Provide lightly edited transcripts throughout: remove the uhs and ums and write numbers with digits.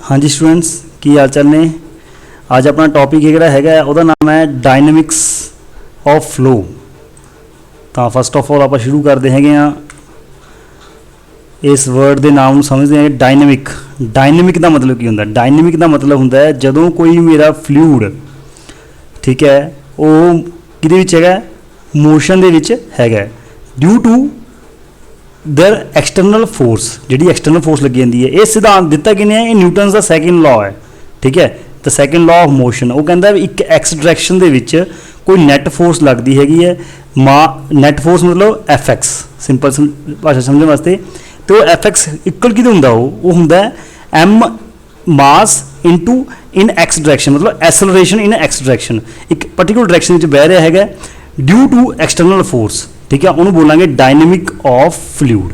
हाँ जी स्टूडेंट्स, की हाल चाल ने। आज अपना टॉपिक है ਉਹਦਾ नाम है डायनमिक्स ऑफ फ्लो। तो फस्ट ऑफ ऑल आप शुरू करते हैं इस वर्ड के नाम समझते हैं डायनमिक। डायनमिक का मतलब की होंगे? डायनमिक का मतलब होंगे जदों कोई मेरा फ्लूइड ठीक है वो कि है मोशन है due to the external force. जी एक्सटर्नल फोर्स लगी जाती है। ये सिद्धांत दिता कि ये न्यूटन का सैकेंड लॉ है। ठीक है, तो सैकेंड लॉ ऑफ मोशन वो कहता है एक एक्स डायरैक्शन के कोई नैट फोर्स लगती हैगी है। नैट फोर्स मतलब एफ एक्स, सिंपल भाषा समझने वास्ते। तो एफ एक्स इक्वल कि होंगे वो होंगे एम मास इंटू इन एक्स डायरैक्शन, मतलब एसलरेशन इन एक्स डायरैक्शन। एक पर्टिकुलर डायरैक्शन बह रहा है ड्यू टू एक्सटर्नल फोर्स। ठीक है, उन्होंने बोलेंगे डायनेमिक ऑफ फ्लूइड।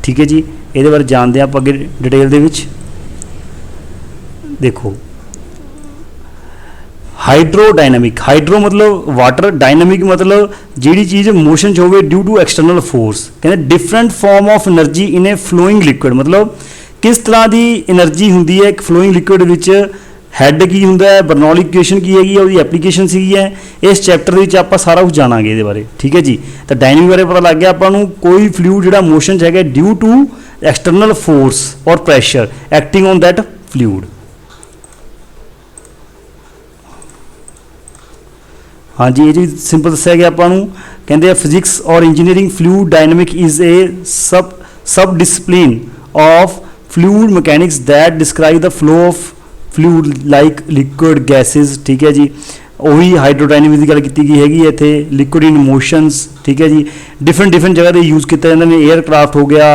ठीक है जी, ये बारे जानते हैं आप अगे डिटेल दे विच। देखो हाइड्रोडायनेमिक, हाइड्रो मतलब वाटर, डायनेमिक मतलब जी चीज़ मोशन च हो ड्यू टू एक्सटर्नल फोर्स। कहते different form of energy in a flowing liquid, मतलब किस तरह की एनर्जी होंगी है एक फ्लोइंग लिक्विड विच। हैड की होंगे बर्नौली इक्वेशन की हैगी और एप्लीकेशन सी है। इस चैप्टर के आप सारा कुछ जानांगे ये बारे। ठीक है जी, तो डायनेमिक बारे पता लग गया आपको। कोई फ्लूइड जो मोशन है ड्यू टू एक्सटर्नल फोर्स और pressure acting on that fluid. हाँ जी, ये जी सिंपल दस्या गया आपको। कहते हैं फिजिक्स और engineering fluid dynamic is a sub discipline of fluid mechanics that describe the flow of fluid like liquid gases. ठीक है जी, वही हाइड्रोडायनेमिक्स की गल की गई हैगी है इत्थे। लिक्विड इन मोशनस, ठीक है जी, डिफरेंट जगह पर यूज़ किया जाता है। एयरक्राफ्ट हो गया,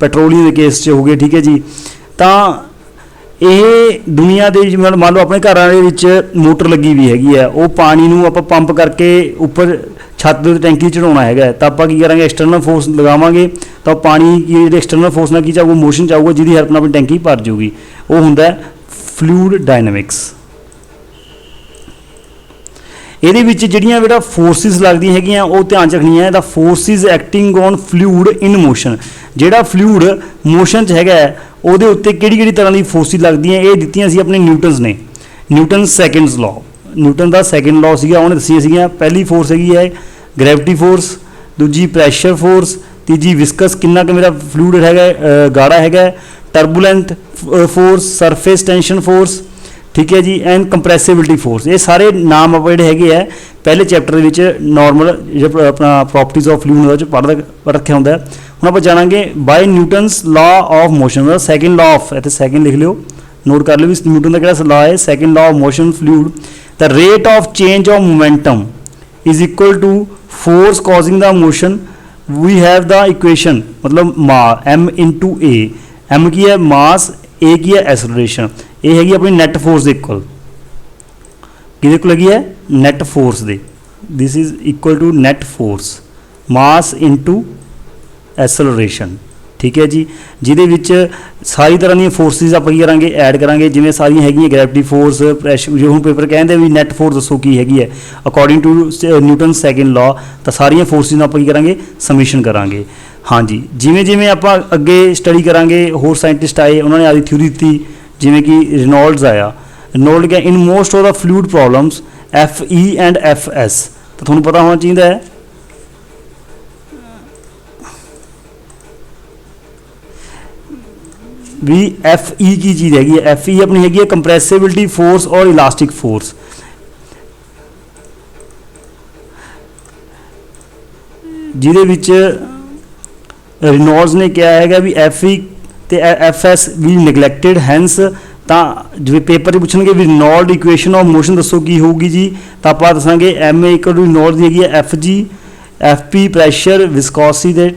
पेट्रोलियम के केस हो गए। ठीक है जी, तो ये दुनिया के मान लो अपने घर के मोटर लगी हुई हैगी है, वो पानी नूं आपां पंप करके उपर छत के टैंकी चढ़ाना है। तो आप की करेंगे एक्सटर्नल फोर्स लगावे तो पानी की एक्सटर्नल फोर्स ना की चाहूगा मोशन चाहूगा जिसकी हेल्प नाल अपनी टैंकी भर जाऊगी। वो होंगे फ्लूइड डायनेमिक्स। ये जिहड़ियां बेटा फोर्सिस लगदी हैगियां वो ध्यान रखनी है। The forces acting on fluid in motion, जिहड़ा फ्लूइड मोशन च हैगा ਉਹਦੇ ਉੱਤੇ ਕਿਹੜੀ तरह की फोर्सिस लगदियां ये दित्तियां सी अपने न्यूटन्स ने। न्यूटन सैकेंड लॉ, न्यूटन का सैकेंड लॉ सीगा उन्हें दसिया सीगियां। पहली फोर्स हैगी है ग्रैविटी फोर्स, दूजी प्रैशर फोर्स, तीजी विस्कस कितना कि मेरा फ्लूइड है गाढ़ा है, turbulent force, surface tension force. ठीक है जी, एंड कंप्रैसिबिलिटी फोर्स। ये सारे नाम आप जोड़े है पहले चैप्टर के नॉर्मल जो अपना प्रॉपर्टीज ऑफ फ्लूइड पढ़ रखा होंगे। हम आप जानांगे by Newton's law of motion, मतलब सैकेंड लॉ ऑफ, इतने सैकेंड लिख लियो, नोट कर लो भी न्यूटन का लॉ है second law of motion fluid. The rate of change of momentum is equal to force causing the motion. We have the equation, मतलब M into A. M की है मास, ए की है एसलरेशन। ये हैगी अपनी नैट फोर्स के इक्वल, कि लगी है नैट फोर्स दे। This is equal to net force mass into acceleration. ठीक है जी, जिहदे सारी तरह दी फोर्सिस आप की करांगे ऐड करांगे, जिवें सारियां हैगियां ग्रैविटी फोर्स, प्रैशर। जो हम पेपर कहते भी नैट फोर्स दसो की हैगी है according to Newton second law. तो सारियां फोर्सिस आप की करांगे सबमिशन करांगे। हाँ जी, जिवें आप अगे स्टडी करांगे होर साइंटिस्ट आए उन्होंने आदि थ्योरी दी, जिवें कि रिनॉल्ड्स आया। रिनॉल्ड क्या in most of the fluid problems F E and F S. तो तुहानूं पता होना चाहिए भी एफ ई की चीज़ हैगी। एफ ई अपनी हैगी कंप्रैसिबिलिटी फोर्स और इलास्टिक फोर्स। जिहदे विच रिनॉल्ड्स ने क्या है भी एफ ई तो एफ एस भी निगलैक्टेड हैंस। तो जो पेपर पूछणगे भी रिनॉल्ड इक्वेशन ऑफ मोशन दसो की होगी जी, तो आप दसांगे M A equal to Reynold की है F G, F P pressure, viscosity ते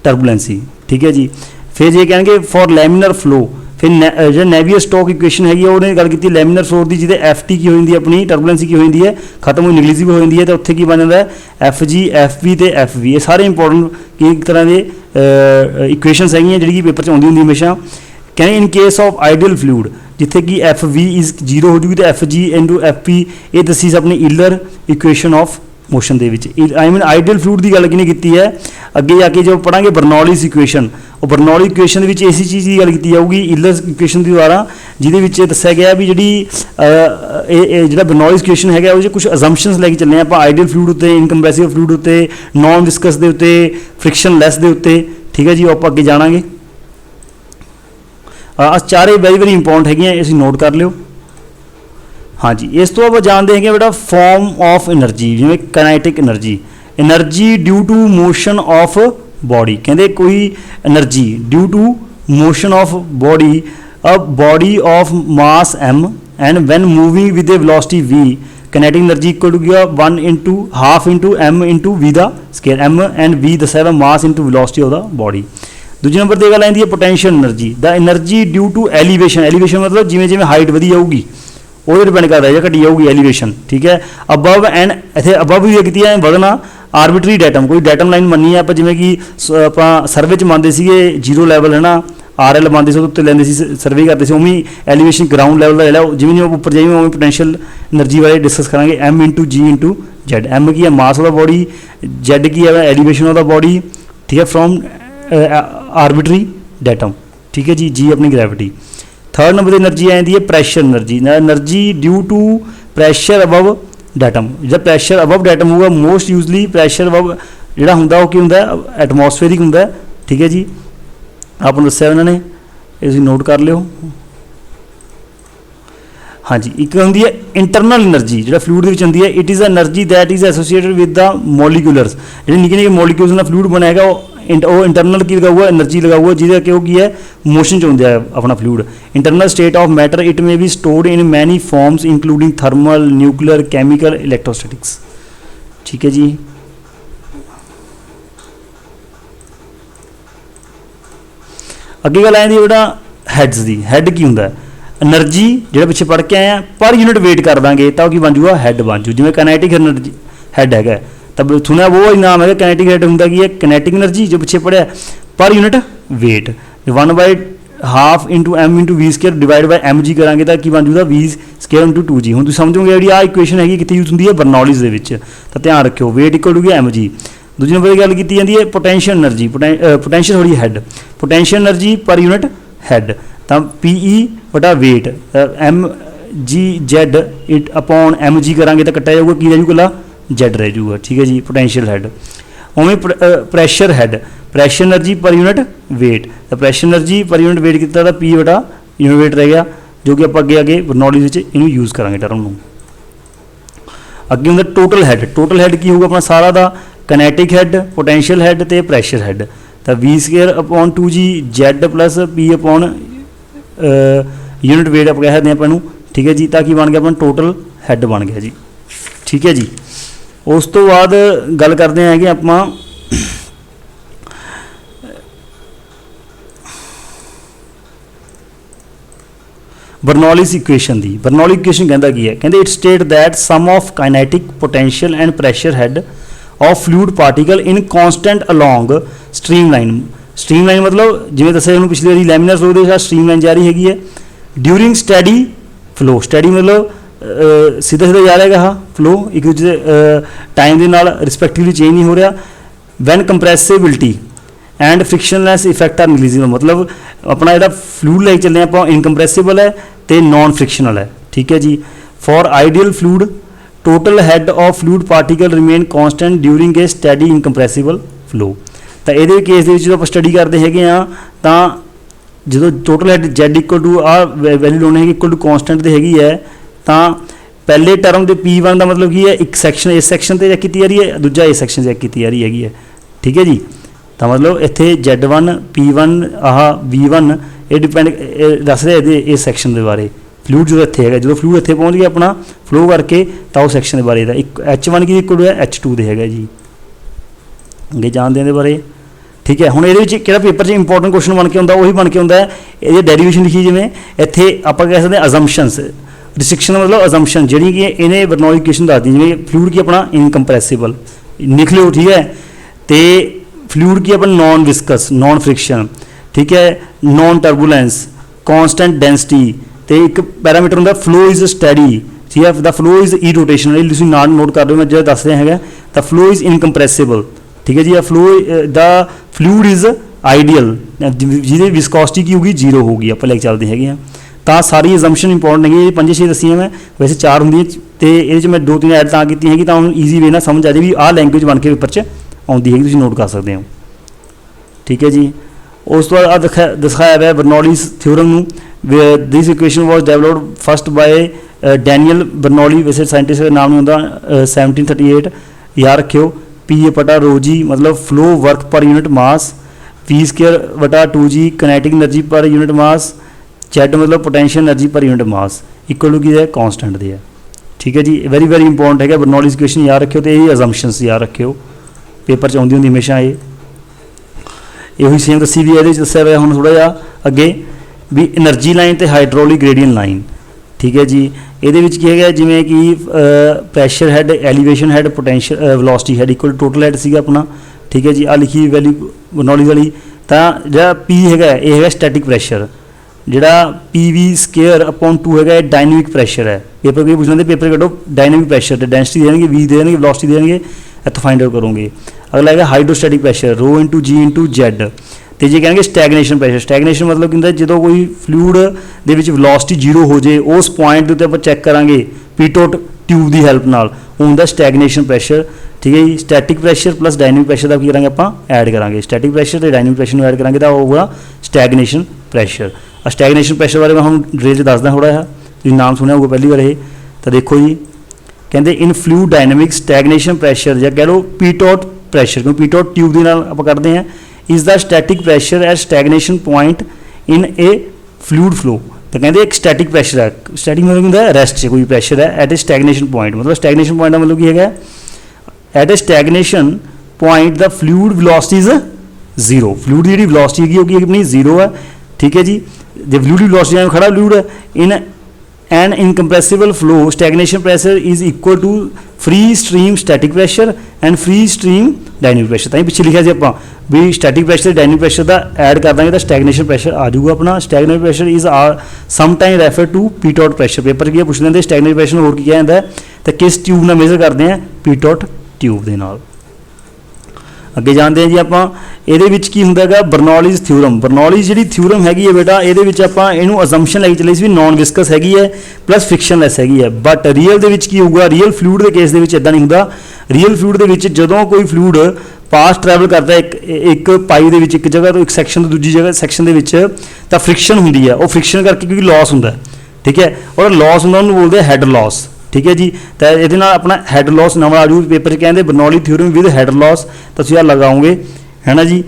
टर्बूलेंसी। ठीक है जी, फिर ये कहेंगे फॉर लैमिनर फ्लो, फिर जो नेवियर स्टोक इक्वेशन हैगी उन्हें गल की लैमिनर फ्लो की, जिसे एफ टी की हो जाती है अपनी टर्बूलेंसी की हो जाती है खत्म हुई निगलिजिबल हो जाती है। तो उत्थे की बन जाता है एफ जी, एफ बी तो एफ वी। ये सारे इंपोर्टेंट एक तरह के इक्वेशनस है जी पेपर च आती होंगी हमेशा। कहने in case of ideal fluid जिथे कि एफ वी इज जीरो हो जूगी तो F G into F P ये दसी अपनी इलर इक्वेशन ऑफ ਮੋਸ਼ਨ ਦੇ ਵਿੱਚ। ਆਈ ਮੀਨ ਆਈਡੀਅਲ ਫਲੂਇਡ ਦੀ ਗੱਲ ਕਿਹਨੇ ਕੀਤੀ ਹੈ, ਅੱਗੇ ਜਾ ਕੇ ਜੋ ਪੜਾਂਗੇ ਬਰਨੌਲੀਜ਼ ਇਕੁਏਸ਼ਨ, ਉਹ ਬਰਨੌਲੀ ਇਕੁਏਸ਼ਨ ਦੇ ਵਿੱਚ ਇਸੇ ਚੀਜ਼ ਦੀ ਗੱਲ ਕੀਤੀ ਜਾਊਗੀ ਈਲਰਸ ਇਕੁਏਸ਼ਨ ਦੇ ਦੁਆਰਾ, ਜਿਹਦੇ ਵਿੱਚ ਦੱਸਿਆ ਗਿਆ ਵੀ ਜਿਹੜੀ ਇਹ ਜਿਹੜਾ ਬਰਨੌਲੀਜ਼ ਇਕੁਏਸ਼ਨ ਹੈਗਾ ਉਹ 'ਚ ਕੁਝ ਅਜ਼ੰਪਸ਼ਨਸ ਲੈ ਕੇ ਚੱਲੇ ਆਪਾਂ ਆਈਡੀਅਲ ਫਲੂਇਡ ਉੱਤੇ, ਇਨਕੰਪਰੈਸਿਬਲ ਫਲੂਇਡ ਉੱਤੇ, ਨॉन ਵਿਸਕਸ ਦੇ ਉੱਤੇ, ਫ੍ਰਿਕਸ਼ਨ ਲੈਸ ਦੇ ਉੱਤੇ। ਠੀਕ ਹੈ ਜੀ, ਉਹ ਆਪਾਂ ਅੱਗੇ ਜਾਣਾਂਗੇ। ਚਾਰੇ ਵੈਰੀ ਇੰਪੋਰਟੈਂਟ ਹੈਗੀਆਂ, ਅਸੀਂ ਨੋਟ ਕਰ ਲਿਓ। हाँ जी, इस तो आप जानते हैं बेटा फॉर्म ऑफ एनर्जी, जिमें kinetic energy due to motion of body, कहते कोई energy due to motion of body, a body of mass m and when moving with a velocity v, kinetic energy equal to गया 1 into half into m into v the square, m and v दसाया mass into velocity of the body. दूजे number पर गल आती है potential energy, the energy due to elevation, elevation मतलब जिमें जिमें हाइट वधी जाऊगी वो डिपेंड करता है या घटी जाऊगी एलीवेशन। ठीक है, अबव एंड इतने अबव भी की वधना आर्बिटरी डेटम, कोई डेटम लाइन मनी है आप जिमें कि आप सर्वे च मानते थे जीरो लैवल है ना, RL मानते से उत्ते लेंदे सी सर्वे करते थे, उमें एलीवेशन ग्राउंड लैवल का जिला जिमें जिमें उपर जाइए उमें पोटेंशियल एनर्जी बारे डिस्कस करेंगे। M into G into Z, M की है mass of the body, Z की है एलीवेशन ऑफ द बॉडी। ठीक है, फ्रॉम आर्बिटरी डेटम। ठीक है जी, G अपनी ग्रेविटी। थर्ड नंबर की एनर्जी आती है pressure energy due to pressure above datum, जो प्रैशर अबव डेटम होगा मोस्ट यूजली प्रैशर अबव जो होंगे वो की होंगे एटमोसफेयरिक होंगे। ठीक है जी, आपको दसिया उन्होंने, इस नोट कर लियो। हाँ जी, एक होंगी है इंटरनल एनर्जी, जो फ्लूइड होंगी है, it is energy that is associated with the moleculars, जो निके निके मॉलिक्यूल्स का फ्लूइड बना है वो इंटरनल की लगा हुआ एनर्जी लगा हुआ जिसका कि वो की है मोशन च होंगे अपना fluid. Internal state of matter, it may be stored in many forms including thermal, nuclear, chemical, electrostatics. ठीक है जी, अगे गल आती बेटा हैड्स की, हैड की होंगे एनर्जी जो पिछे पढ़ के आए हैं पर यूनिट वेट कर देंगे तो की बन जूगा हैड बन जू, जिमें काइनेटिक एनर्जी हैड है तब सुना वो नाम है काइनेटिक हैड होंगे की है काइनेटिक एनर्जी जो पिछे पढ़िया पर unit wait 1/2 into M into V square divide by mg करांगे तो की बन जूगा V स्केयर इंटू 2g। हुण तुसीं समझोगे जी आ इक्वेशन हैगी कित्थे यूज होंदी है बर्नौलीज़ दे विच, तो ध्यान रखियो वेट इक्वल टू mg। दूजे नंबर की गल की जाती है पोटेंशियल एनर्जी, पोटेंशियल थोड़ी हैड, पोटेंशियल एनर्जी पर यूनिट हैड तो PE बटा weight mg/z it upon mg करांगे तो कट्टा जाऊगा की रह जूगा Z रह जूगा। ठीक है जी, पोटेंशियल हैड। उमें प्रैशर हैड, प्रैशर एनर्जी पर यूनिट वेट, तो प्रैशर एनर्जी पर यूनिट वेट किया तो P बटा यूनिट वेट रह गया, जो कि आप अगे नॉलेज इनू यूज़ करांगे टर्म नूं। अगे होंगे टोटल हैड, टोटल हैड की होगा अपना सारा का काइनेटिक हैड, पोटेंशियल हैड तो प्रैशर हैड, तो V square upon 2g Z plus P upon unit weight आप कह सकते हैं अपन। ठीक है जी, ताकि बन गया अपन टोटल हैड बन गया जी। ठीक है जी, उस तो बाद गल करते हैं कि आप बर्नौलीज़ इक्वेशन की। बर्नौली इक्वेशन कहता की है, कहते it state that sum of kinetic potential and pressure head of fluid particle in constant along stream line, stream line मतलब जिमें दसिया उन्होंने पिछली बार लैमिनर फ्लो के स्ट्रीम लाइन जा रही हैगी है ड्यूरिंग स्टडी फ्लो, स्टडी मतलब सीधा सीधा जा रहा है फ्लो एक दूसरे टाइम के नाल रिस्पैक्टिवली चेंज नहीं हो रहा। When compressibility and frictionless effect are negligible, मतलब अपना जो फ्लूइड लैके चलने आप इनकंप्रैसिबल है तो नॉन फ्रिक्शनल है। ठीक है जी, for ideal fluid total head of fluid particle remain constant during a study incompressible flow. तो ये केस जो आप स्टडी करते हैं तो जो total head Z equal to आ वैल्यू लाने है इक्वल टू कॉन्सटेंट तो हैगी है, तो पहले टर्म के P1 का मतलब की है एक सैक्शन इस सैक्शन से चैक की जा रही है, दूजा इस सैक्शन चैक की जा रही है। ठीक है जी, तो मतलब इतने Z1 P1 आह V1 ये डिपेंड दस रहे इस सैक्शन के बारे फ्लूइड जो इतने है, जो फ्लूइड इतने पहुँच गया अपना फ्लो करके तो उस सैक्शन के बारे एक H1 की इक्वल है H2 के है जी। अगे जानते हैं बारे। ठीक है, हुण ये पेपर से इंपोर्टेंट क्वेश्चन बन के आता वही बन के आता है ये डेरीवेशन लिखी जिमें इतने आप कह सकते हैं अजम्पशनस, रिस्ट्रिक्शन मतलब अजम्पशन जी कि इन्हें बर्नौली इक्वेशन दसदी जिमें फ्लूइड की अपना इनकंप्रैसिबल लिख लो। ठीक है, तो फ्लूइड की अपन नॉन विस्कस, नॉन फ्रिक्शन, ठीक है, नॉन टर्बूलेंस, कॉन्सटेंट डेंसिटी, तो एक पैरामीटर होंगे फ्लो इज स्टडी, ठीक है। The flow is E rotational, तुसीं नाल नोट कर रहे हो मैं जो दस रहा है। द फ्लो इज़ इनकंप्रैसिबल, ठीक है जी। Flow the fluid is ideal, जिहदी विस्कोसिटी की होगी जीरो होगी, आप लैके चलते हैं। तो सारी असम्पशन इंपोर्टेंट है, 5-6 दसियां मैं, वैसे 4 होंगे तो ये मैं 2-3 ऐड तां कीती है तो ईजी वे ना समझ आ जाए भी आह लैंगुएज बन के पेपर च आउंदी है, तुसीं नोट कर सकते हो, ठीक है जी। उस तो बाद दिखाया हुआ बर्नौलीज़ थ्योरम नूं, this equation was developed first bye Daniel Bernoulli, वैसे साइंटिस्ट का नाम नहीं होंदा, 1738, याद रखियो। पी ए बटा रो जी मतलब flow work per unit mass, P square बटा 2g कनेटिक एनर्जी पर यूनिट मास, जेड मतलब पोटेंशियल एनर्जी पर यूनिट मास इक्वल टू की है कॉन्सटेंट दे है, ठीक है जी। वेरी वेरी इंपॉर्टेंट है, बर्नौलीज़ इक्वेशन याद रखियो तो यही असम्पशनस याद रखियो, पेपर च आउंदी हुंदी हमेशा ये सेम दसी भी है, दस्या हुआ हम थोड़ा जिहा अगे भी एनर्जी लाइन तो हाइड्रोलिक ग्रेडियंट लाइन, ठीक है जी। ये है जिमें कि pressure had, elevation had, potential velocity had equal total had सीगा अपना, ठीक है जी। आ लिखी वैल्यू बर्नौलीज़ वाली, तो जो पी है ये है स्टैटिक प्रैशर, जोड़ा पी वी स्केयर अपॉन 2 है डायनेमिक प्रैशर है। पेपर को पूछना पेपर कटो डायनेमिक प्रैशर, डेंसिटी देंगे, वी देंगे, वेलोसिटी देंगे, इतों फाइंड आउट करोगे। अगला है हाइड्रोस्टैटिक प्रैशर, रो इंटू जी इंटू जैड। तो जे कहेंगे स्टैगनेशन प्रैशर, स्टैगनेशन मतलब कि जो कोई फ्लूइड दे विच वेलोसिटी जीरो हो जाए, उस पॉइंट के उत्ते आपां चैक करांगे पीटोट ट्यूब की हैल्प नाल, वो हुंदा स्टैगनेशन प्रैशर, ठीक है जी। Static pressure plus dynamic pressure का की करांगे आपां ऐड करांगे, स्टैटिक प्रैशर तो डायनेमिक प्रैशर ऐड करांगे तो होगा स्टैगनेशन प्रैशर। स्टैगनेशन प्रैशर बारे मैं हम डिटेल दसदा थोड़ा जिहा, तुसीं नाम सुनिया होगा पहली बार ये, तो देखो जी कहते in fluid dynamics stagnation pressure या कह लो पीटोट प्रैशर, क्योंकि पीटोट ट्यूब के नाल आप करते हैं, is the static pressure at stagnation point in a fluid flow. तो कहते एक स्टैटिक प्रैशर है, स्टैटिक मतलब होंगे रेस्ट से कोई प्रैशर है एट ए स्टैगनेशन पॉइंट, मतलब स्टैगनेशन पॉइंट का मतलब की है at a stagnation point the fluid velocity is zero, fluid की जी वेलोसिटी होगी अपनी जीरो है, ठीक है जी। जो फ्लूइड की वेलोसिटी में खड़ा फ्लूइड है in an incompressible flow stagnation pressure is equal to free stream static pressure and free stream dynamic pressure. तां पिछले लिखा जी आप भी स्टैटिक प्रैशर डायनेमिक प्रैशर का ऐड कर देंगे तो स्टैगनेशन प्रैशर आ जाऊगा अपना। Stagnation pressure is some time refer to pitot pressure, paper की पूछ लेंगे स्टैगनेशन प्रैशर होर की क्या जाता है, तो किस ट्यूब नाल मेजर करते हैं, पीटोट ट्यूब के नाल। अगे जानते हैं जी आप ये की होंगे बर्नौलीज़ थ्योरम। बर्नौलीज़ जी थ्योरम हैगी है बेटा, ये आप असम्पशन लैके चले भी नॉन विस्कस हैगी है प्लस फ्रिक्शनलैस हैगी है, बट रियल की होगा, रियल फ्लूइड के केस इदा नहीं होंगे। रियल फ्लूइड के जो कोई फ्लूइड पास ट्रैवल करता है एक पाइप के एक जगह तो एक सैक्शन तो दूजी जगह सैक्शन के फ्रिक्शन होंगी है, वो फ्रिक्शन करके क्योंकि लॉस होंगे, ठीक है। और लॉस होंगे उन्होंने बोलते हैं हैड लॉस, ठीक है जी। तो ये अपना हैड लॉस नवा आजू पेपर कहते Bernoulli theorem with head loss, तो तुम लगाओगे है ना जी,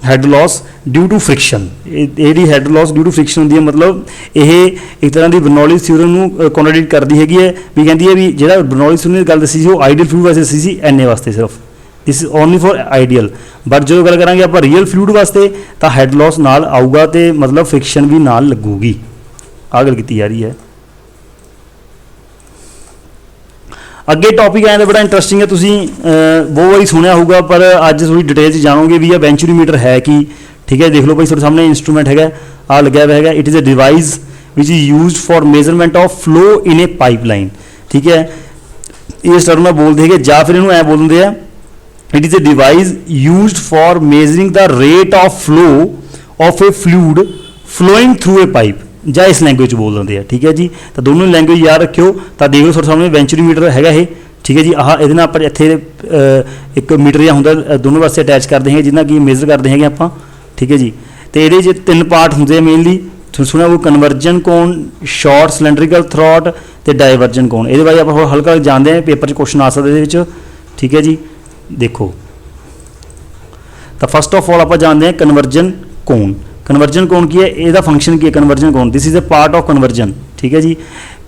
head loss due to friction. ये head loss due to friction होंगी है, मतलब ये एक तरह की बर्नौलीज़ थ्योरम कॉन्ट्राडिक्ट करती हैगी है, भी कहती है भी जो बर्नौलीज़ थ्योरम की गल दसी वो आइडियल फ्लूइड वास्ते दसी सी एन ए वास्ते सिर्फ, this is only for ideal. But जो गल करेंगे आप रियल फ्लूइड वास्ते तो हैड लॉस नाल आऊगा, तो मतलब फ्रिक्शन भी नाल लगूगी, आ गल की जा रही है। अगे टॉपिक आया बड़ा इंटरस्टिंग है, तुम बहुत बारी सुनिया होगा पर अज थोड़ी डिटेल जानोगे भी वेंचुरीमीटर है कि, ठीक है। देख लो भाई थोड़े सामने इंस्ट्रूमेंट है आ लग्या हुआ है, it is a device which is use for measurement of flow in A pipeline, ठीक है। इस टर्म में बोलते हैं या फिर इन्होंने बोल देंगे it is a device use for measuring the rate of flow of a fluid flowing through a pipe, ਜਾਂ इस लैंग्वेज बोल देंगे हैं, ठीक है जी। तो दोनों लैंग्वेज याद रखियो। तो देख लो थोड़े सामने वेंचुरीमीटर है ये, ठीक है जी। आह ये आप इतने एक मीटर या होंगे दोनों पासे अटैच करते हैं जिन्ना कि मेजर करते हैं आप, ठीक है जी। तो ये 3 पार्ट होंगे मेनली, सुना वो कन्वर्जन कोण, शॉर्ट सिलेंड्रिकल थ्रॉट तो डाइवर्जन कोण। ये बारे आप हल्का जानते हैं, पेपर क्वेश्चन आ सकते हैं, ठीक है जी। देखो तो फस्ट ऑफ ऑल आप जानते हैं कन्वर्जन कोण। कन्वर्जन कोण की है, यदा फंक्शन की है convergent cone, this is a part of convergent, ठीक है जी।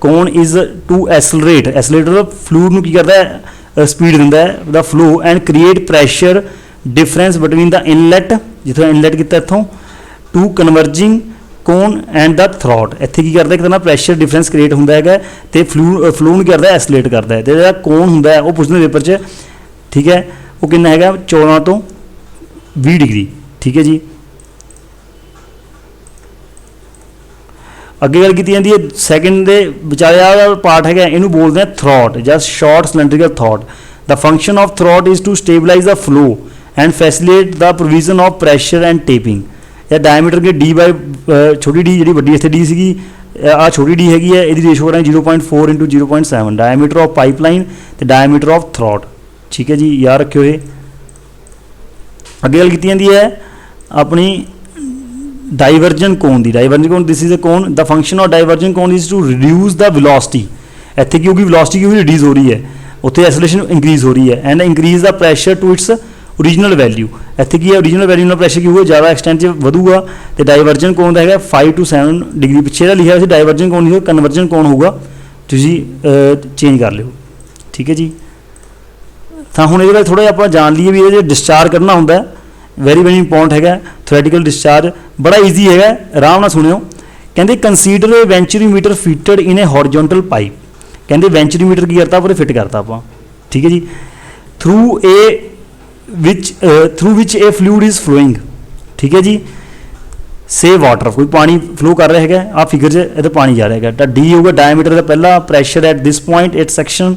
Cone is to accelerate, accelerate मतलब फ्लूइड में की करता है स्पीड दिंदा है the flow and create pressure difference between the inlet, जिथों इनलैट किया इतों to converging cone and the throat, इत्थे की करता है कितना प्रैशर डिफरेंस क्रिएट होंदा है तो फ्लू में करता है एसलेट करता है। तो जो कोण होंदा है वो पूछते पेपर च, ठीक है, वो कितना है 14 तो 20 डिग्री, ठीक है जी। ਅੱਗੇ ਗੱਲ ਕੀਤੀ ਜਾਂਦੀ ਹੈ ਸੈਕਿੰਡ ਦੇ ਵਿਚਾਲੇ ਵਾਲਾ ਪਾਰਟ ਹੈਗਾ, ਇਹਨੂੰ ਬੋਲਦੇ ਆ ਥਰੋਟ ਜਾਂ short cylindrical throat. The function of throat is to stabilise the flow and facilitate the provision of pressure and tapping. ਇਹ ਡਾਇਮੀਟਰ ਕੇ ਡੀ ਬਾਈ ਛੋਟੀ ਡੀ, ਜਿਹੜੀ ਵੱਡੀ ਇੱਥੇ ਡੀ ਸੀਗੀ, ਆ ਛੋਟੀ ਡੀ ਹੈਗੀ ਹੈ, ਇਹਦੀ ਰੇਸ਼ੋ ਕਰਾਂਗੇ 0.4 × 0.7 ਡਾਇਮੀਟਰ ਆਫ ਪਾਈਪਲਾਈਨ ਤੇ ਡਾਇਮੀਟਰ ਆਫ ਥਰੋਟ। ਠੀਕ ਹੈ ਜੀ, ਯਾਦ ਰੱਖਿਓ ਇਹ। ਅੱਗੇ ਗੱਲ ਕੀਤੀ ਜਾਂਦੀ ਹੈ ਆਪਣੀ ਡਾਈਵਰਜਨ ਕੋਨ ਦੀ। Divergent cone, this is a cone. The function of divergent cone is to reduce the velocity. ਇੱਥੇ ਕਿਉਂਕਿ ਵੈਲੋਸਿਟੀ ਕਿਉਂਕਿ ਰਿਡਿਊਸ ਹੋ ਰਹੀ ਹੈ, ਉੱਥੇ ਐਸਲੇਸ਼ਨ ਇੰਕਰੀਜ਼ ਹੋ ਰਹੀ ਹੈ, ਐਂਡ ਇੰਕਰੀਜ਼ ਦਾ pressure to its original value. ਇੱਥੇ ਕੀ ਹੈ, ਓਰੀਜਨਲ ਵੈਲਿਊ ਨਾਲ ਪ੍ਰੈਸ਼ਰ ਕੀ ਹੋਊਗਾ, ਜ਼ਿਆਦਾ ਐਕਸਟੈਂਟ 'ਚ ਵਧੂਗਾ। ਤੇ ਡਾਈਵਰਜਨ ਕੋਨ ਦਾ ਹੈਗਾ 5 to 7 ਡਿਗਰੀ। ਪਿੱਛੇ ਦਾ ਲਿਖਿਆ ਸੀ ਡਾਈਵਰਜਨ ਕੋਨ ਨਹੀਂ, ਕਨਵਰਜਨ ਕੋਨ ਹੋਊਗਾ, ਤੁਸੀਂ ਚੇਂਜ ਕਰ ਲਿਓ। ਠੀਕ ਹੈ ਜੀ। ਤਾਂ ਹੁਣ ਇਹਦੇ ਬਾਰੇ ਥੋੜ੍ਹਾ ਜਿਹਾ ਆਪਾਂ ਜਾਣ ਲਈਏ ਵੀ ਇਹ ਜੇ ਡਿਸਚਾਰਜ ਕਰਨਾ ਹੁੰਦਾ, ਵੈਰੀ ਵੈਰੀ ਇੰਪੋਰਟੈਂਟ ਹੈਗਾ ਥਿਓਰੈਟੀਕਲ ਡਿਸਚਾਰਜ, ਬੜਾ ਈਜ਼ੀ ਹੈਗਾ, ਆਰਾਮ ਨਾਲ ਸੁਣਿਓ। ਕਹਿੰਦੇ ਕੰਸੀਡਰ ਏ ਵੈਂਚੂਰੀਮੀਟਰ ਫਿਟਡ ਇਨ ਏ ਹੌਰੀਜ਼ੌਂਟਲ ਪਾਈਪ। ਕਹਿੰਦੇ ਵੈਂਚੂਰੀਮੀਟਰ ਕੀ ਕਰਤਾ, ਆਪਾਂ ਫਿੱਟ ਕਰਤਾ ਆਪਾਂ। ਠੀਕ ਹੈ ਜੀ। Through which a fluid is flowing. ਠੀਕ ਹੈ ਜੀ। ਸੇ ਵਾਟਰ, ਕੋਈ ਪਾਣੀ ਫਲੋ ਕਰ ਰਿਹਾ ਹੈਗਾ, ਆ ਫਿਗਰ 'ਚ ਇਹਦਾ ਪਾਣੀ ਜਾ ਰਿਹਾ ਹੈਗਾ। ਤਾਂ ਡੀ ਹੋਊਗਾ ਡਾਇਮੀਟਰ ਦਾ ਪਹਿਲਾ, pressure at this point at section,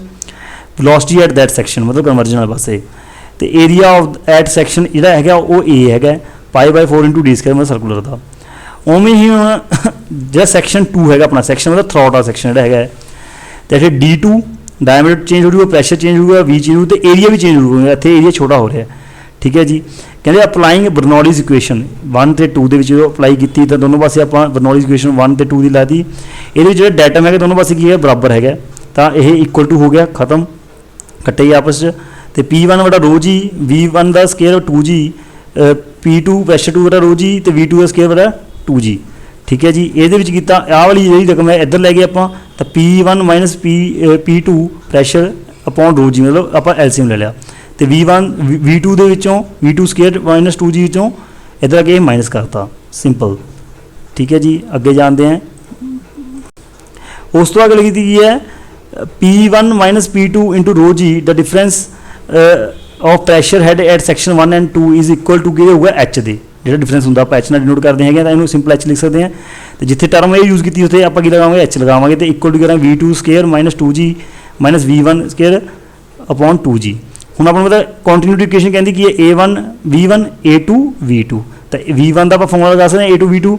velocity at that section, ਮਤਲਬ ਕਨਵਰਜਨ ਵਾਲੇ ਪਾਸੇ। ਤੇ ਏਰੀਆ ਆਫ ਐਟ ਸੈਕਸ਼ਨ ਜਿਹੜਾ ਹੈਗਾ ਉਹ ਏ ਹੈਗਾ, π/4 × d² ਮਤਲਬ ਸਰਕੂਲਰ ਦਾ। ਉਵੇਂ ਹੀ ਹੁਣ ਜਿਹੜਾ ਸੈਕਸ਼ਨ 2 ਹੈਗਾ ਆਪਣਾ, ਸੈਕਸ਼ਨ ਮਤਲਬ ਥਰੋਟ ਵਾਲਾ ਸੈਕਸ਼ਨ ਜਿਹੜਾ ਹੈਗਾ, ਤੇ ਇੱਥੇ D2 ਡਾਇਮੀਟਰ ਚੇਂਜ ਹੋ ਜੂਗਾ, ਪ੍ਰੈਸ਼ਰ ਚੇਂਜ ਹੋਊਗਾ, ਵੀ ਚੇਂਜ ਹੋਊ, ਤੇ ਏਰੀਆ ਵੀ ਚੇਂਜ ਹੋਊਗਾ। ਇੱਥੇ ਏਰੀਆ ਛੋਟਾ ਹੋ ਰਿਹਾ। ਠੀਕ ਹੈ ਜੀ। ਕਹਿੰਦੇ ਅਪਲਾਈਂਗ ਬਰਨੌਲੀਜ਼ ਇਕੁਏਸ਼ਨ 1 ਤੇ 2 ਦੇ ਵਿੱਚ ਜਦੋਂ ਅਪਲਾਈ ਕੀਤੀ ਤਾਂ ਦੋਨੋਂ ਪਾਸੇ ਆਪਾਂ ਬਰਨੌਲੀਜ਼ ਇਕੁਏਸ਼ਨ 1 ਤੇ 2 ਦੀ ਲਾਤੀ। ਇਹਦੇ ਵਿੱਚ ਜਿਹੜਾ ਡੈਟਮ ਹੈਗਾ ਦੋਨੋਂ ਪਾਸੇ ਕੀ ਹੈ, ਬਰਾਬਰ ਹੈਗਾ, ਤਾਂ ਇਹ ਇਕੁਅਲ ਟੂ ਹੋ ਗਿਆ, ਖਤਮ, ਕੱਟੇ ਆਪਸ 'ਚ। ਤੇ P1 ਬਟਾ ਰੋ ਜੀ, V1 ਦਾ ਸਕੇਅਰ 2G, P2 ਪ੍ਰੈਸ਼ਰ 2 ਬਟਾ ਰੋ ਜੀ, ਤੇ V2 ਦਾ ਸਕੇਅਰ ਬਟਾ 2G। ਠੀਕ ਹੈ ਜੀ। ਇਹਦੇ ਵਿੱਚ ਕੀਤਾ ਆਹ ਵਾਲੀ ਜਿਹੜੀ ਰਕਮ ਹੈ ਇੱਧਰ ਲੈ ਗਏ ਆਪਾਂ, ਤਾਂ P1 - P2 ਪ੍ਰੈਸ਼ਰ ਅਪੋਨ ਰੋ ਜੀ, ਮਤਲਬ ਆਪਾਂ ਐਲਸੀਐਮ ਲੈ ਲਿਆ। ਤੇ V2 ਦੇ ਵਿੱਚੋਂ V2 ਸਕੇਅਰ - 2G ਵਿੱਚੋਂ ਇੱਧਰ ਆ ਕੇ ਮਾਈਨਸ ਕਰਤਾ, ਸਿੰਪਲ। ਠੀਕ ਹੈ ਜੀ। ਅੱਗੇ ਜਾਂਦੇ ਹਾਂ। ਉਸ ਤੋਂ ਅੱਗੇ ਲਿਖੀ ਕੀ ਹੈ, P1 - P2 × ρg the difference of pressure head at section 1 and 2 is equal to ਕੀ ਹੋਊਗਾ, H ਦੇ। ਜਿਹੜਾ ਡਿਫਰੈਂਸ ਹੁੰਦਾ ਆਪਾਂ H ਨਾਲ ਡਿਨੋਟ ਕਰਦੇ ਹੈਗੇ, ਤਾਂ ਇਹਨੂੰ ਸਿੰਪਲ H ਲਿਖ ਸਕਦੇ ਹਾਂ। ਤੇ ਜਿੱਥੇ ਟਰਮ ਇਹ ਯੂਜ਼ ਕੀਤੀ ਉੱਥੇ ਆਪਾਂ ਕੀ ਲਗਾਵਾਂਗੇ, H ਲਗਾਵਾਂਗੇ। ਤੇ ਇਕੁਅਲ ਟੂ ਕਰਾਂਗੇ V2 square - 2G - V1 square upon 2G। ਹੁਣ ਆਪਾਂ ਨੂੰ ਪਤਾ ਕੰਟੀਨਿਊਟੀ ਇਕੁਏਸ਼ਨ ਕਹਿੰਦੀ ਕੀ ਹੈ, A1 V1 A2 V2। ਤਾਂ V1 ਦਾ ਆਪਾਂ ਫਾਰਮੂਲਾ ਲਗਾ ਸਕਦੇ ਹਾਂ A2 V2,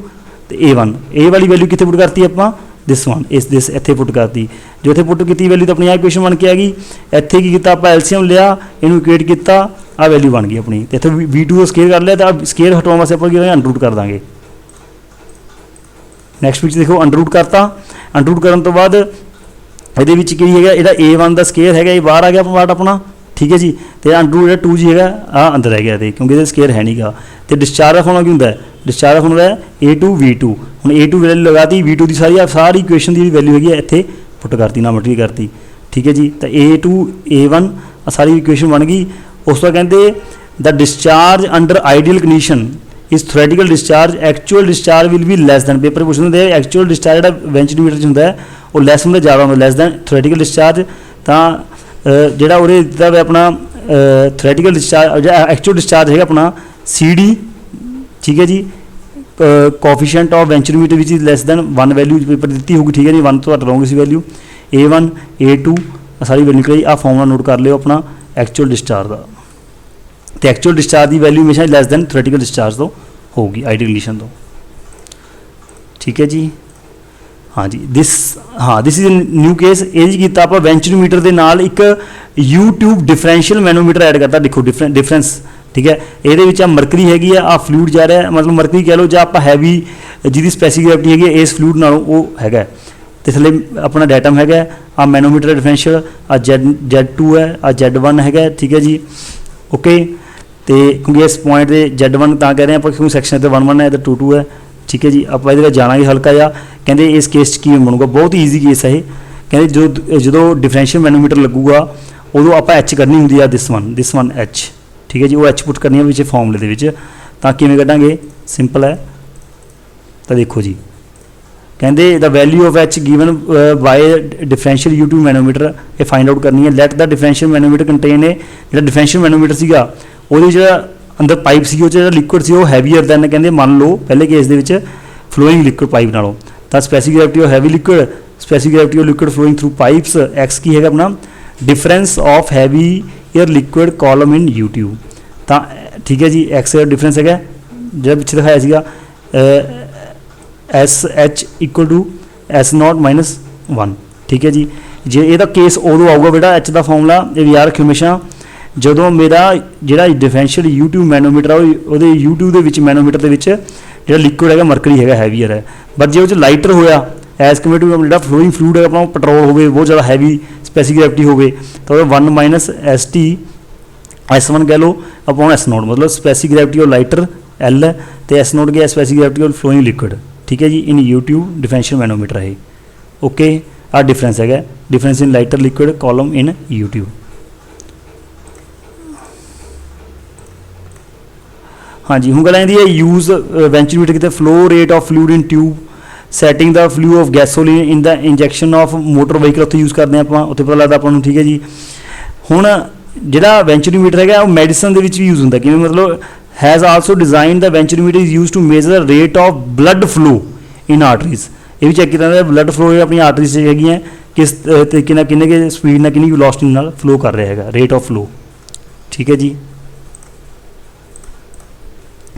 ਤੇ A1 ਇਹ ਵਾਲੀ ਵੈਲਿਊ ਕਿੱਥੇ ਪੁੱਟ ਕਰਤੀ ਆਪਾਂ, ਦਿਸ ਵਨ, ਦਿਸ ਇੱਥੇ ਪੁੱਟ ਕਰਤੀ। ਜੋ ਇੱਥੇ ਪੁੱਟ ਕੀਤੀ ਵੈਲਿਊ ਤਾਂ ਆਪਣੀ ਆ ਇਕੁਏਸ਼ਨ ਬਣ ਕੇ ਆ ਗਈ। ਇੱਥੇ ਕੀ ਕੀਤਾ ਆਪਾਂ, ਐਲਸੀਐਮ ਲਿਆ, ਇਹਨੂੰ ਇਕੁਏਟ ਕੀਤਾ, ਆ ਵੈਲਿਊ ਬਣ ਗਈ ਆਪਣੀ। ਤੇ ਇੱਥੇ V2 ਦਾ ਸਕੇਅਰ ਕਰ ਲਿਆ, ਤਾਂ ਸਕੇਅਰ ਹਟਾਉਣ ਵਾਸਤੇ ਆਪਾਂ ਕੀ ਕਰਾਂਗੇ, ਅੰਡਰਰੂਟ ਕਰ ਦਾਂਗੇ। ਨੈਕਸਟ ਵਿੱਚ ਦੇਖੋ ਅੰਡਰਰੂਟ ਕਰਤਾ। ਅੰਡਰਰੂਟ ਕਰਨ ਤੋਂ ਬਾਅਦ ਇਹਦੇ ਵਿੱਚ ਕੀ ਹੈਗਾ, ਇਹਦਾ A1 ਦਾ ਸਕੇਅਰ ਹੈਗਾ, ਇਹ ਬਾਹਰ ਆ ਗਿਆ ਪਾਰਟ ਆਪਣਾ। ਠੀਕ ਹੈ ਜੀ। ਤੇ ਅੰਡਰਰੂਟ ਜਿਹੜਾ 2G ਹੈਗਾ ਆ ਅੰਦਰ ਰਹਿ ਗਿਆ ਇਹਦੇ, ਕਿਉਂਕਿ ਇਹਦਾ ਸਕੇਅਰ ਹੈ ਨਹੀਂਗਾ। ਤੇ ਡਿਸਚਾਰਜ ਦਾ ਫਾਰਮੂਲਾ ਕੀ ਹੁੰਦਾ ਹੈ, ਡਿਸਚਾਰਜ ਦਾ ਫਾਰਮੂਲਾ ਹੈ A2 V2। ਹੁਣ A2 ਵੈਲਿਊ ਲਗਾਤੀ, V2 ਦੀ ਸਾਰੀ ਇਕੁਏਸ਼ਨ ਦੀ ਵੈਲਿਊ ਹੈਗੀ ਹੈ ਇੱਥੇ ਪੁੱਟ ਕਰਤੀ, ਨਾ ਮਲਟੀਪਲਾਈ ਕਰਤੀ। ਠੀਕ ਹੈ ਜੀ। ਤਾਂ A2 A1 ਸਾਰੀ ਇਕੁਏਸ਼ਨ ਬਣ ਗਈ। ਉਸ ਤੋਂ ਕਹਿੰਦੇ ਦ ਡਿਸਚਾਰਜ ਅੰਡਰ ਆਈਡੀਅਲ ਕੰਡੀਸ਼ਨ ਇਸ theoretical discharge, actual discharge will be less than. Paper ਪੁੱਛਦੇ ਹੁੰਦੇ ਐਕਚੁਅਲ ਡਿਸਚਾਰਜ ਜਿਹੜਾ ਵੈਂਚੂਰੀਮੀਟਰ 'ਚ ਹੁੰਦਾ ਹੈ ਉਹ ਲੈਸ ਹੁੰਦਾ, ਜ਼ਿਆਦਾ ਹੁੰਦਾ, ਲੈਸ ਦੈਨ ਥਿਓਰੈਟੀਕਲ ਡਿਸਚਾਰਜ। ਤਾਂ ਜਿਹੜਾ ਉਹਦੇ ਦਿੱਤਾ ਹੋਇਆ ਆਪਣਾ ਥਿਓਰੈਟੀਕਲ ਡਿਸਚਾਰਜ, ਜਿਹੜਾ ਐਕਚੁਅਲ ਡਿਸਚਾਰਜ ਹੈਗਾ ਆਪਣਾ CD। ਠੀਕ ਹੈ ਜੀ। ਕੋਫੀਸ਼ੀਐਂਟ ਆਫ ਵੈਂਚੂਰੀਮੀਟਰ ਵਿੱਚ ਲੈਸ ਦੈਨ 1 ਵੈਲਿਊ ਪੇਪਰ ਦਿੱਤੀ ਹੋਊਗੀ। ਠੀਕ ਹੈ ਜੀ। 1 ਤੋਂ ਘੱਟ ਲਓਗੇ ਸੀ ਵੈਲਿਊ। A1 A2 ਸਾਰੀ ਵੈਲਿਊ ਨਿਕਲੀ। ਆਹ ਫਾਰਮੂਲਾ ਨੋਟ ਕਰ ਲਿਓ ਆਪਣਾ ਐਕਚੁਅਲ ਡਿਸਚਾਰਜ ਦਾ। ਤੇ ਐਕਚੁਅਲ ਡਿਸਚਾਰਜ ਦੀ ਵੈਲਿਊ ਹਮੇਸ਼ਾ ਲੈਸ ਦੈਨ ਥਿਓਰੈਟੀਕਲ ਡਿਸਚਾਰਜ ਤੋਂ ਹੋਊਗੀ, ਆਈਡੀਅਲ ਕੰਡੀਸ਼ਨ ਤੋਂ। ਠੀਕ ਹੈ ਜੀ। ਹਾਂਜੀ ਦਿਸ ਇਜ਼ ਨਿਊ ਕੇਸ। ਇਹ ਜੀ ਕੀਤਾ ਆਪਾਂ ਵੈਂਚੂਰੀਮੀਟਰ ਦੇ ਨਾਲ ਇੱਕ YouTube ਡਿਫਰੈਂਸ਼ੀਅਲ ਮੈਨੋਮੀਟਰ ਐਡ ਕਰਤਾ। ਦੇਖੋ ਡਿਫਰੈਂਸ। ਠੀਕ ਹੈ। ਇਹਦੇ ਵਿੱਚ ਆ ਮਰਕਰੀ ਹੈਗੀ ਆ ਫਲੂਇਡ ਜਾ ਰਿਹਾ, ਮਤਲਬ ਮਰਕਰੀ ਕਹਿ ਲਓ, ਜਾਂ ਆਪਾਂ ਹੈਵੀ ਜਿਹਦੀ ਸਪੈਸੀਫਿਕ ਗ੍ਰੈਵਿਟੀ ਹੈਗੀ ਹੈ ਇਸ ਫਲੂਇਡ ਨਾਲੋਂ ਉਹ ਹੈਗਾ। ਤੇ ਥੱਲੇ ਆਪਣਾ ਡੈਟਮ ਹੈਗਾ, ਆ ਮੈਨੋਮੀਟਰ ਡਿਫਰੈਂਸ਼ੀਅਲ, ਆ Z2 ਹੈ, ਆ Z1 ਹੈਗਾ। ਠੀਕ ਹੈ ਜੀ। ਓਕੇ। ਤੇ ਕਿਉਂਕਿ ਇਸ ਪੁਆਇੰਟ ਤੇ Z1 ਤਾਂ ਕਹਿ ਰਹੇ ਆਪਾਂ ਕਿਉਂਕਿ ਸੈਕਸ਼ਨ ਤੇ 1 1 ਹੈ, ਤੇ 2 2 ਹੈ। ਠੀਕ ਹੈ ਜੀ। ਆਪਾਂ ਇਹਦੇ ਵਿੱਚ ਜਾਣਾਂਗੇ ਹਲਕਾ ਜਿਹਾ। ਕਹਿੰਦੇ ਇਸ ਕੇਸ 'ਚ ਕੀ ਬਣੂਗਾ, ਬਹੁਤ ਹੀ ਈਜ਼ੀ ਕੇਸ ਹੈ ਇਹ। ਕਹਿੰਦੇ ਜਦੋਂ ਡਿਫਰੈਂਸ਼ੀਅਲ ਮੈਨੋਮੀਟਰ ਲੱਗੂਗਾ ਉਦੋਂ ਆਪਾਂ H ਕਰਨੀ ਹੁੰਦੀ ਆ, ਦਿਸ ਵਨ H। ਠੀਕ ਹੈ ਜੀ। ਉਹ H ਪੁੱਟ ਕਰਨੀ ਹੈ ਵਿੱਚ ਫਾਰਮੂਲੇ ਦੇ ਵਿੱਚ। ਤਾਂ ਕਿਵੇਂ ਕੱਢਾਂਗੇ, ਸਿੰਪਲ ਹੈ। ਤਾਂ ਦੇਖੋ ਜੀ, ਕਹਿੰਦੇ the value of H given by differential YouTube manometer, ਇਹ ਫਾਈਂਡ ਆਊਟ ਕਰਨੀ ਹੈ। Let the differential manometer contain ਹੈ, ਜਿਹੜਾ ਡਿਫਰੈਂਸ਼ੀਅਲ ਮੈਨੋਮੀਟਰ ਸੀਗਾ ਉਹਦੇ ਜਿਹੜਾ ਅੰਦਰ ਪਾਈਪ ਸੀ ਉਹ 'ਚ ਜਿਹੜਾ ਲਿਕੁਇਡ ਸੀ ਉਹ ਹੈਵੀਅਰ ਦੈਨ, ਕਹਿੰਦੇ ਮੰਨ ਲਓ ਪਹਿਲੇ ਕੇਸ ਦੇ ਵਿੱਚ ਫਲੋਇੰਗ ਲਿਕੁਇਡ ਪਾਈਪ ਨਾਲੋਂ। ਤਾਂ specific gravity of heavy liquid, specific gravity of liquid flowing through pipes, X की है अपना difference of heavy air liquid column in U tube. तो ठीक है जी, एक्स डिफरेंस है जो पिछले दिखाया सीगा S H equal to S naught minus 1। ठीक है जी, जे ਇਹਦਾ केस उदों आऊगा बेटा एच का फॉर्मूला ये याद रखियो हमेशा ਜਦੋਂ मेरा ਜਿਹੜਾ डिफरेंशियल यूट्यूब मैनोमीटर है वो यूट्यूब के विच मैनोमीटर के विच ਜਿਹੜਾ लिक्विड है मरकरी है हैवीयर है, बट जो लाइटर होया एज कम्पेयर टू जो फ्लोइंग फ्लूड है अपना पेट्रोल हो बहुत ज़्यादा हैवी स्पेसिफिक ग्रेविटी हो तो 1 माइनस एस टी S1 कह लो अपॉन एस नोट, मतलब specific gravity of lighter L है तो एस नोट क्या specific gravity of flowing liquid. ठीक है जी, इन यूट्यूब डिफरेंशियल मैनोमीटर है। ओके, आ डिफरेंस है difference in lighter liquid column in U tube. हाँ जी, हूँ गल आती है यूज वेंचुरीमीटर कितने flow rate of fluid in tube, setting the flow of gasoline in the injection of motor vehicle उत्थे यूज़ करते हैं आप उत्थे पता लगता आपको। ठीक है जी, हुण जिहड़ा वेंचुरीमीटर है वो मैडिसन दे विच भी यूज़ होंदा, किवें मतलब has also design the venturimeter is use to measure the rate of blood flow in arteries. ये भी चेक किया जाता है ब्लड फ्लो अपनी आर्टरीज से है किस तरीके ना किन्ने के स्पीड ना किन्नी वेलोसिटी नाल फ्लो कर रहा है, रेट ऑफ फ्लो। ठीक है जी,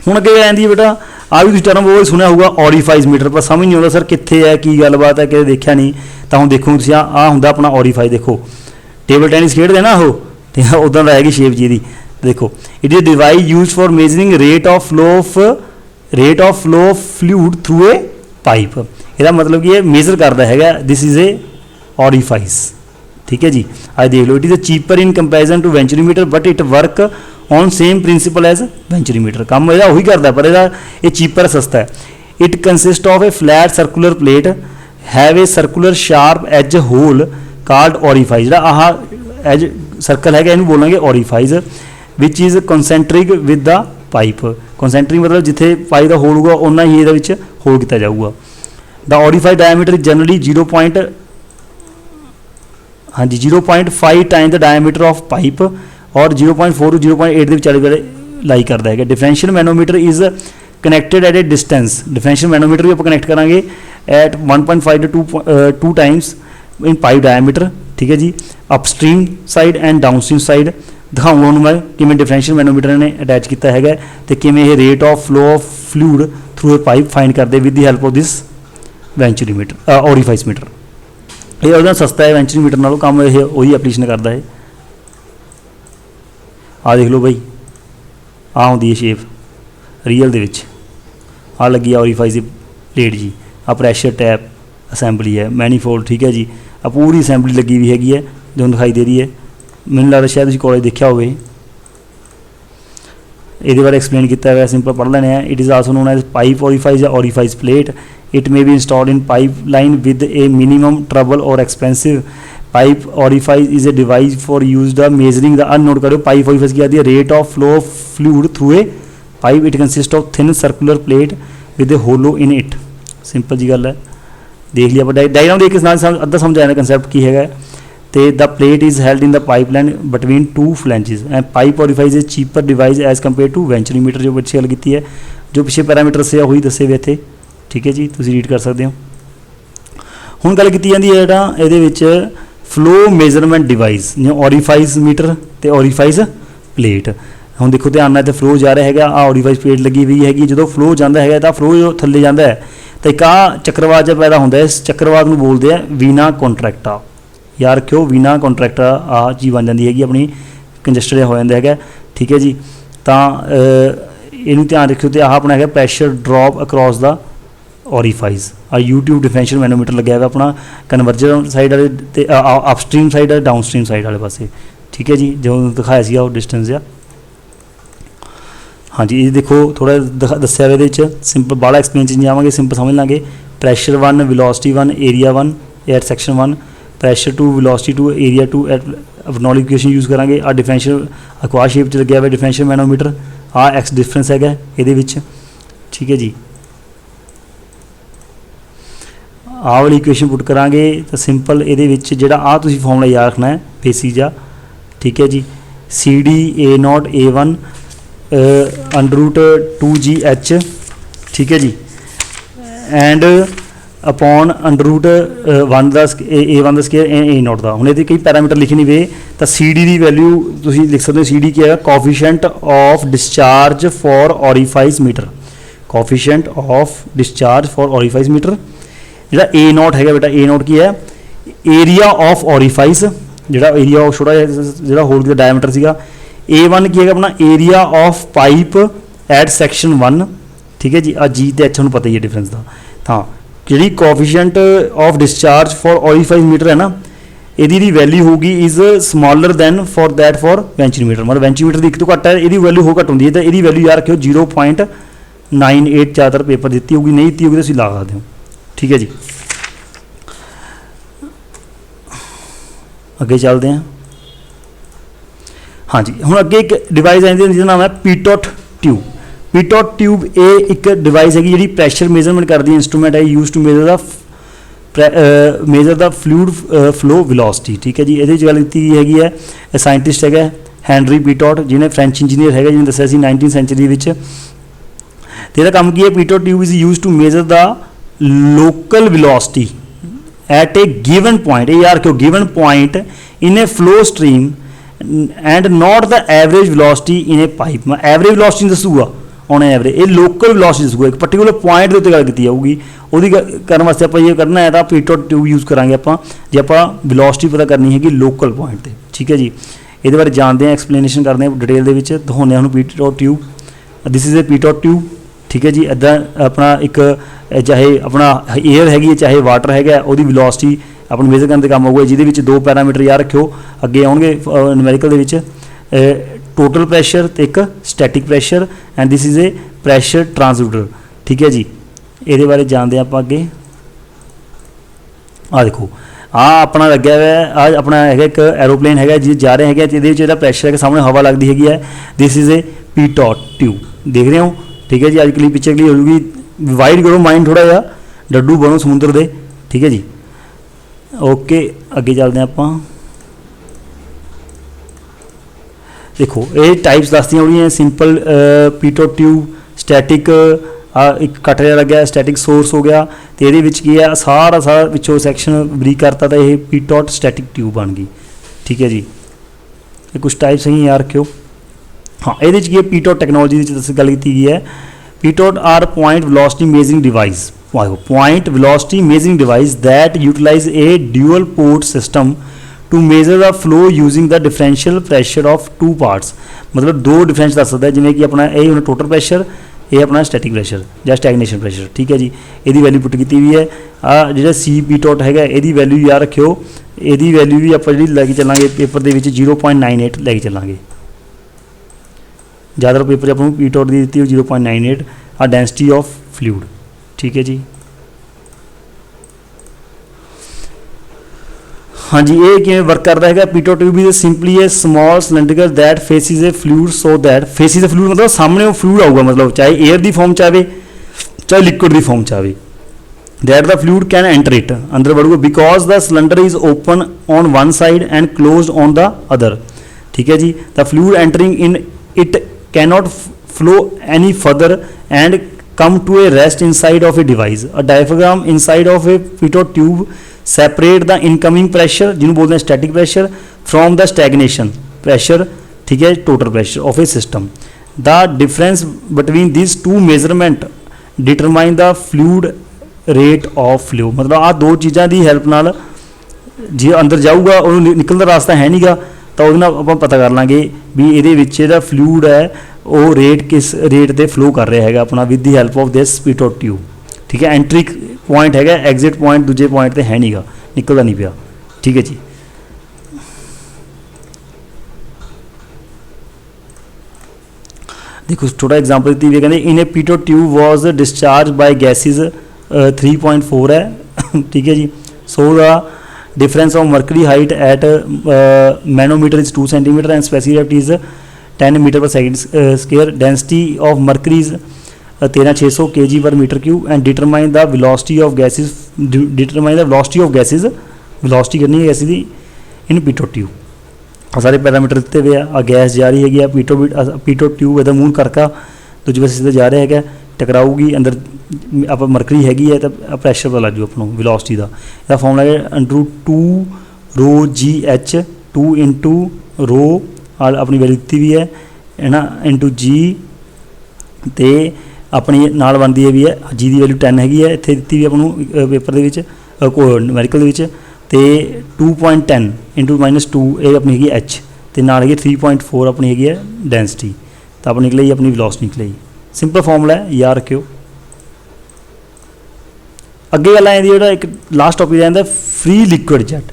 हुण अगे आती है बेटा आ भी टर्म वो सुनिया होगा ऑरीफाइज मीटर, पर समझ नहीं आता सर कित्थे है की गलबात है कि देखा नहीं। तो हम देखो तुसीं आ हुंदा अपना ऑरीफाइज, देखो टेबल टेनिस खेडदे ना वो तो उदा दा हैगी शेप जी दी। देखो it is device use for measuring rate of flow of fluid through a pipe. इसका मतलब कि ये मेजर करता है, दिस इज ए ऑरीफाइज। ठीक है जी, आज देख लो it is a cheaper in comparison to venturimeter but it work on same principle as venturimeter. काम यह उही करता है पर यह चीपर सस्ता है। It consist of a flat circular plate have a circular sharp edge hole called orifice. Ah edge circle है इन्हू बोलेंगे orifice which is concentric with the pipe. Concentric मतलब जिथे पाइप का होल होगा उन्ना ही ये होल किया जाऊगा। The orifice diameter is generally 0.5 time the diameter of pipe और 0.4 टू 0.8 के विचाले लाई करता है। Differential manometer is connected at a distance. Differential manometer भी आप कनैक्ट करांगे at 1.5 to 2 times in pipe diameter. ठीक है जी, upstream side and downstream side दिखाऊंगा हूँ मैं कि डिफरेंशियल मैनोमीटर ने अटैच किया है तो किमें ये rate of flow of fluid through a pipe find करते with the help of this venturimeter orifice meter. ये ਉਹਦਾ सस्ता है वेंचुरीमीटर नालों, काम ये वही एप्लीकेशन करता है। आ देख लो भाई आ होंदी है शेप रियल दे विच आ लगी ऑरीफाइज की प्लेट जी। आ प्रैशर टैप असैंबली है मैनीफोल्ड। ठीक है जी, आ पूरी असैंबली लगी हुई हैगी है जो दिखाई दे रही है। मैंने लगता शायद तुसीं कॉलेज देखा हो, ये बारे एक्सप्लेन किया है, सिंपल पढ़ लेने हैं। It is also known as pipe orifice या orifice plate. It may be installed in pipe line with a minimum trouble और expensive. Pipe orifice is a device for use the measuring the note करो pipe orifice की आती है rate of flow of fluid through a pipe. It consist of thin circular plate with a hollow in it. Simple जी गल है, देख लिया diagram देख के अद्धा समझ आया कंसैप्ट की है। तो the plate is held in the pipe line between 2 flanges and pipe orifice is cheaper device as compare to venturimeter. जो पिछले गल की है जो पिछले पैरामीटर से वही दसे हुए थे। ठीक है जी, तुम रीड कर सकते हो। हुण गल की जाती है ये फ्लो मेजरमेंट डिवाइस जो ऑरीफाइज मीटर तो ऑरीफाइज प्लेट। हुण देखो ध्यान नाल फ्लो जा रहा है, आ ऑरीफाइज प्लेट लगी हुई हैगी। जो फ्लो जाता है तो फ्लो जो थले जाता है तो एक आ चक्रवात जब पैदा होता है, इस चक्रवात को बोलते हैं वीना कॉन्ट्रैक्टा। यार क्यों वीना कॉन्ट्रैक्टा आ चीज़ बन जाती हैगी अपनी कंजस्टेड हो जाता है। ठीक है जी, तो इनू ध्यान रखियो। तो आह अपना है pressure drop across the orifice. आ यूट्यूब डिफरेंशियल मैनोमीटर लग्या हुआ अपना कन्वर्जन साइड वाले अपस्ट्रीम साइड डाउनस्ट्रीम साइड वाले पासे। ठीक है जी, जो दिखाया सी डिस्टेंस आ। हाँ जी, ये देखो थोड़ा दसिया ये सिंपल बाला एक्सप्लेन चीज जावे, सिंपल समझ लाँगे। Pressure 1 velocity 1 area 1 at section 1 pressure 2 velocity 2 area 2 at knowledge equation use करांगे। आ डिफरेंशियल अक्वा शेप च लग्या हुआ डिफरेंशियल मैनोमीटर। आ एक्स डिफरेंस है ये। ठीक है जी, आ वाली इक्वेशन पुट करांगे तो सिंपल ये जोड़ा आ तुसीं फॉर्मूला याद रखना है बेसिक जा। ठीक है जी, CD A0 A1 √2GH। ठीक है जी, and upon under root one का A1 का स्केयर A0 का। हुण इहदे कई पैरामीटर लिखने वे तो CD की वैल्यू तुसीं लिख सकते हो। CD की है coefficient of discharge for orifice meter, coefficient of discharge for orifice meter. जिहड़ा A0 है बेटा, A0 की है एरिया ऑफ ऑरीफाइस, जिहड़ा एरिया ऑफ छोटा जिहड़ा होल का डायमीटर सीगा। A1 की है अपना area of pipe at section 1, ठीक है जी। G ते H नूं पता ही है डिफरेंस का। हाँ, जी coefficient of discharge for orifice meter है ना, यदी वैल्यू होगी is smaller than for that for venturimeter, मतलब वेंचीमीटर की एक तो घट है, यदी वैल्यू हो घट होंगी है, तो यदी वैल्यू याद रखियो 0.98 ज़्यादातर पेपर दी होगी, नहीं दी होगी तो ला सकते हो, ठीक है जी। अगे चलते हैं। हाँ जी, हम अगे एक डिवाइस आती है जिसका नाम है पीटोट ट्यूब। पीटोट ट्यूब ये एक डिवाइस है जी प्रैशर मेजरमेंट करती है, इंस्ट्रूमेंट है use to measure the fluid flow velocity, ठीक है जी। ये गल की है साइंटिस्ट है हैनरी पीटोट, जिन्हें फ्रेंच इंजीनियर है, जिन्हें दसिया 19th सेंचुरी में। तेरा काम की है, pitot tube is use to measure the local velocity at a given point, ये यार क्यों given point in a flow stream and not the average velocity in a pipe. मैं एवरेज वेलोसिटी दसूगा ऑन एवरेज, ये local velocity दसूगा, एक particular point के उत्ते गल की जाऊगी। वो करने वास्ते आप ये करना है तो पीटोट ट्यूब यूज़ करांगे आप, जे आप वेलोसिटी पता करनी है कि लोकल पॉइंट पर, ठीक है जी। ये बारे जानते हैं, एक्सप्लेनेशन करते हैं डिटेल के दिखाने हैं pitot tube. This is a pitot tube, ठीक है जी। इदा अपना एक चाहे अपना एयर हैगी चाहे वाटर है, वो वेलोसिटी अपन मेजर करने का काम होगा, जिहदे दो पैरामीटर याद रखियो अगे आउणगे न्यूमेरिकल दे टोटल प्रैशर तो एक static pressure, and this is a pressure transducer, ठीक है जी। ये बारे जानते हैं आप अगे। आ देखो अपना लग्या हुआ है, आज अपना है एक एरोप्लेन है जी जा रहे हैं, ये प्रैशर है सामने हवा लगती है, this is a pitot tube, देख रहे हो, ठीक है जी। अज क्लिप पिक्चर क्लियर होगी, वाइड करो माइंड थोड़ा जहा, डड्डू बनो समुद्र दे, ठीक है जी। ओके अगे चलते हैं आप। देखो ये टाइप्स दसदियाँ हो रही सिंपल पीटोट ट्यूब, स्टैटिक एक कट रहा लग गया, स्टैटिक सोर्स हो गया, तो ये की है सारा पिछों सैक्शन बरीक करता तो ये पीटोट स्टैटिक ट्यूब बन गई, ठीक है जी। ये कुछ टाइप्स ही याद रखियो। हाँ, ये की पीटोट टैक्नोलॉजी दस गल की है, pitot are point velocity measuring device, point velocity measuring device that utilize a dual port system to measure the flow using the differential pressure of two parts. मतलब दो डिफरेंस दस सकता है, जिमें कि अपना ये होना टोटल प्रैशर, ये अपना स्टैटिक प्रैशर या स्टैगनेशन प्रैशर, ठीक है जी। यदी वैल्यू पुट की हुई है। जो सी पीटोट है यदी वैल्यू याद रखियो, यदी वैल्यू भी आप लैके चलांगे पेपर के 0.98 लैके चलांगे, ज़्यादातर पेपर आप पीटोट की दी 0.98 आ डेंसिटी ऑफ फ्लूइड, ठीक है जी। हाँ जी, ये किमें वर्क करता है, pitot tube is simply A small cylinder that faces A fluid, so that faces A fluid मतलब सामने वो फ्लूइड आऊगा, मतलब चाहे एयर की फॉर्म चाहे चाहे लिक्विड की फॉर्म चाहे, that the fluid can enter it, अंदर बढ़ूगा, because the cylinder is open on one side and close on the other, ठीक है जी। The fluid entering in it cannot flow any further and come to a rest inside of a device. A diaphragm inside of a pitote tube separate the incoming pressure, जिन्होंने बोलते हैं static pressure, from the stagnation pressure, ठीक है, total pressure of a system. The difference between these two measurement determine the fluid rate of flow. मतलब आ दो चीज़ां दी help नाल जे अंदर जाऊगा उन्होंने निकलने का रास्ता है नहीं गा, तो वो आप पता कर लाँगे भी ये फ्लूइड है वो रेट किस रेट पर फ्लो कर रहा है अपना with the help of this pitot tube, ठीक है। एंट्री पॉइंट है, एग्जिट पॉइंट दूजे पॉइंट पर है नहीं गा, निकलता नहीं पिया, ठीक है जी। देखो थोड़ा एग्जाम्पल दी हुई, कहते in a pitot tube was discharge by gases 3.4 है, ठीक है जी। So the difference of mercury height at manometer is 2 centimetre and specific is 10 metre per second square, density of mercury is 13600 kg per metre cube and determine the velocity of gases, determine the velocity of gases, velocity करनी है gases की in pitot tube. सारे parameter दिते हुए आ, gas जा रही है पीटोट ट्यूब इधर मूव करका दूजे पासे सीधा जा रहा है, टकराऊगी अंदर आप मरकरी हैगी है तो प्रैशर पता लग जू अपनों वेलोसिटी का। इसका फॉर्मूला है √2 रो जी एच 2 इंटू रो अपनी वैल्यू दी भी है ना इंटू जी तो अपनी नाल बनती है भी है जी की वैल्यू 10 हैगी है इतने दी भी अपनों पेपर के न्यूमेरिकल तो 2.10 इंटू -2 ये अपनी हैगी एच तो नाल है 3.4 अपनी हैगी है डेंसिटी तो अपनी निकले अपनी वेलोसिटी निकले। सिंपल फॉर्मूला है याद रखियो। अगे गल आती है एक लास्ट टॉपिक रहता है free liquid jet.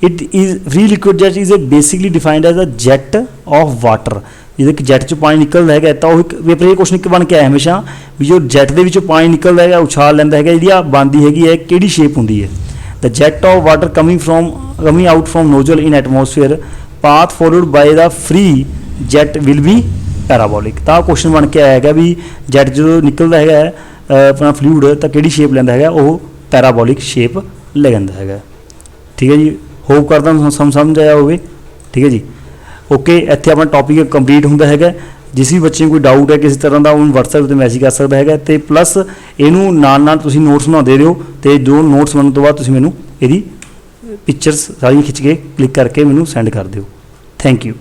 It is free liquid jet is basically defined as a jet of water जिसे जैट चो पानी निकलता है तो एक पेपर ये क्वेश्चन एक बन के आया हमेशा भी जो जैट के पानी निकलता है उछाल लेंदा है जी बनती हैगी है कि शेप होंगी है। The jet of water coming out from nozzle in atmosphere path followed by the free jet will be parabolic. तो क्वेश्चन बन के आया है भी जैट जो निकलता है अपना फ्लूइड तो कि शेप लेंदा है वो पैराबोलिक शेप ले लेंदा है। ठीक है जी, होप करता समझ आया हो। ठीक है जी, ओके इत्थे अपना टॉपिक कंप्लीट होंदा है। जिस भी बच्चे कोई डाउट है किसी तरह का उन्होंने WhatsApp पर मैसेज कर सकता है तो प्लस इनू नाल तुसीं नोट्स बनाते रहो तो जो नोट्स बनने तो बाद तुसीं मैनू इहदी पिक्चर्स सारी खिंच के क्लिक करके मैनू सेंड कर दिओ। Thank you.